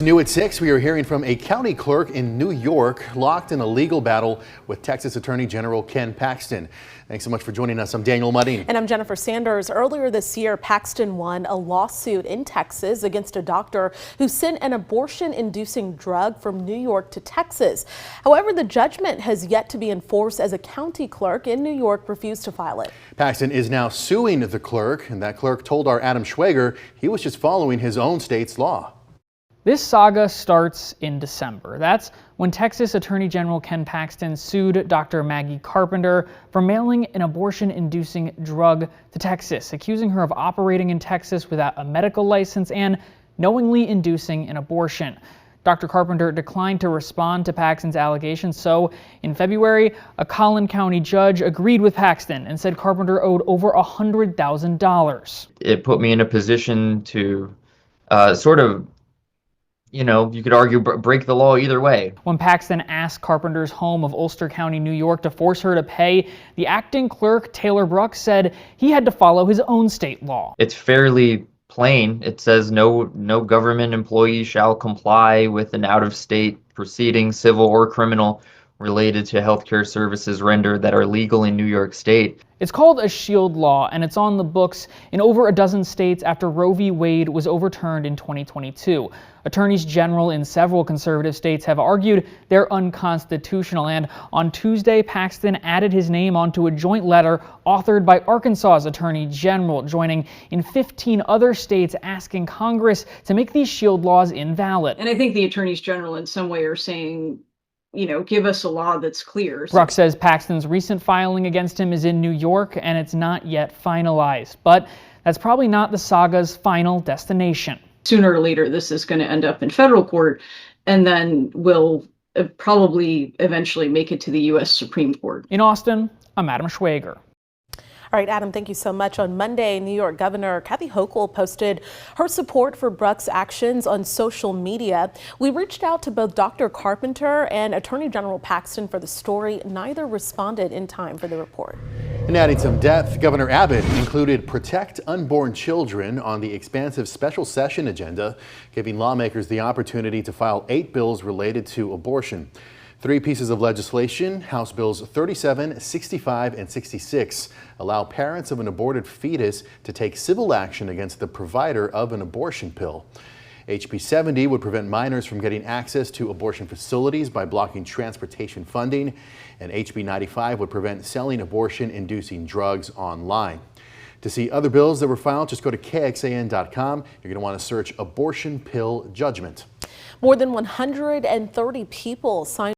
New at 6, we are hearing from a county clerk in New York locked in a legal battle with Texas Attorney General Ken Paxton. Thanks so much for joining us. I'm Daniel Mudding. And I'm Jennifer Sanders. Earlier this year, Paxton won a lawsuit in Texas against a doctor who sent an abortion-inducing drug from New York to Texas. However, the judgment has yet to be enforced as a county clerk in New York refused to file it. Paxton is now suing the clerk, and that clerk told our Adam Schwager he was just following his own state's law. This saga starts in December. That's when Texas Attorney General Ken Paxton sued Dr. Maggie Carpenter for mailing an abortion-inducing drug to Texas, accusing her of operating in Texas without a medical license and knowingly inducing an abortion. Dr. Carpenter declined to respond to Paxton's allegations, so in February, a Collin County judge agreed with Paxton and said Carpenter owed over $100,000. It put me in a position to you could argue break the law either way. When Paxton asked Carpenter's home of Ulster County, New York to force her to pay, the acting clerk, Taylor Brooks, said he had to follow his own state law. It's fairly plain. It says no government employee shall comply with an out-of-state proceeding, civil or criminal, related to healthcare services rendered that are legal in New York State. It's called a shield law, and it's on the books in over a dozen states after Roe v. Wade was overturned in 2022. Attorneys general in several conservative states have argued they're unconstitutional, and on Tuesday, Paxton added his name onto a joint letter authored by Arkansas's attorney general, joining in 15 other states asking Congress to make these shield laws invalid. And I think the attorneys general in some way are saying, give us a law that's clear. Brooks says Paxton's recent filing against him is in New York and it's not yet finalized. But that's probably not the saga's final destination. Sooner or later, this is going to end up in federal court and then will probably eventually make it to the U.S. Supreme Court. In Austin, I'm Adam Schwager. All right, Adam, thank you so much. On Monday, New York Governor Kathy Hochul posted her support for Brooks' actions on social media. We reached out to both Dr. Carpenter and Attorney General Paxton for the story. Neither responded in time for the report. And adding some depth, Governor Abbott included Protect Unborn Children on the expansive special session agenda, giving lawmakers the opportunity to file 8 bills related to abortion. 3 pieces of legislation, House Bills 37, 65, and 66, allow parents of an aborted fetus to take civil action against the provider of an abortion pill. HB 70 would prevent minors from getting access to abortion facilities by blocking transportation funding, and HB 95 would prevent selling abortion-inducing drugs online. To see other bills that were filed, just go to KXAN.com. You're going to want to search abortion pill judgment. More than 130 people signed